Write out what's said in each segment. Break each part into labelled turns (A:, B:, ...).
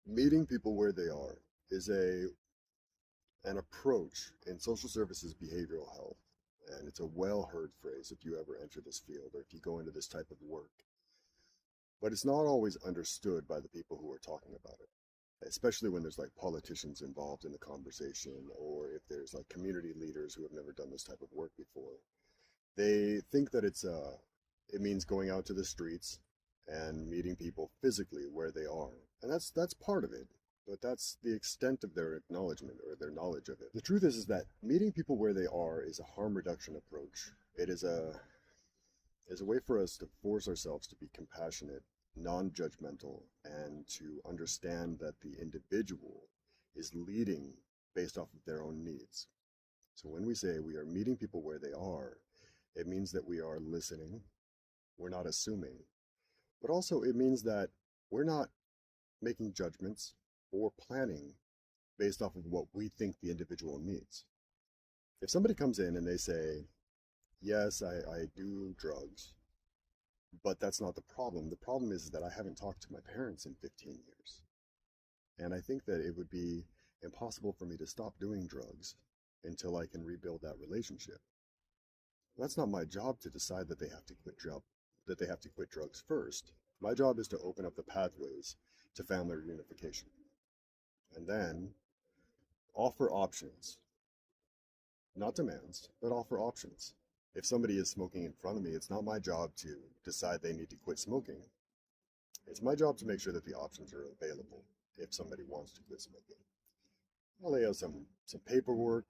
A: Meeting people where they are is an approach in social services behavioral health. And it's a well heard phrase if you ever enter this field or if you go into this type of work. But it's not always understood by the people who are talking about it, especially when there's like politicians involved in the conversation or if there's like community leaders who have never done this type of work before. They think that it means going out to the streets and meeting people physically where they are. And that's part of it, but that's the extent of their acknowledgement or their knowledge of it. The truth is that meeting people where they are is a harm reduction approach. It is a way for us to force ourselves to be compassionate, non-judgmental, and to understand that the individual is leading based off of their own needs. So when we say we are meeting people where they are, it means that we are listening, we're not assuming, but also it means that we're not making judgments or planning based off of what we think the individual needs. If somebody comes in and they say, yes, I do drugs, but that's not the problem. The problem is that I haven't talked to my parents in 15 years. And I think that it would be impossible for me to stop doing drugs until I can rebuild that relationship. That's not my job to decide that they have to quit drugs first. My job is to open up the pathways to family reunification. And then offer options, not demands, but offer options. If somebody is smoking in front of me, it's not my job to decide they need to quit smoking. It's my job to make sure that the options are available if somebody wants to quit smoking. I'll lay out some paperwork,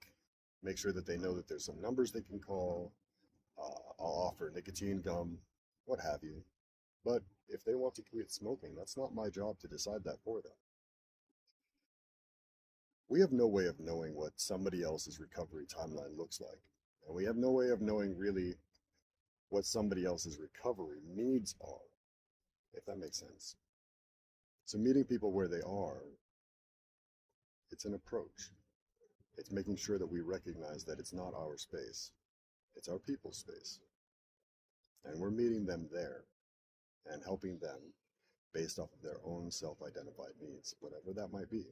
A: make sure that they know that there's some numbers they can call. I'll offer nicotine gum, what have you. But if they want to quit smoking, that's not my job to decide that for them. We have no way of knowing what somebody else's recovery timeline looks like. And we have no way of knowing really what somebody else's recovery needs are, if that makes sense. So meeting people where they are, it's an approach. It's making sure that we recognize that it's not our space. It's our people's space. And we're meeting them there and helping them based off of their own self-identified needs, whatever that might be.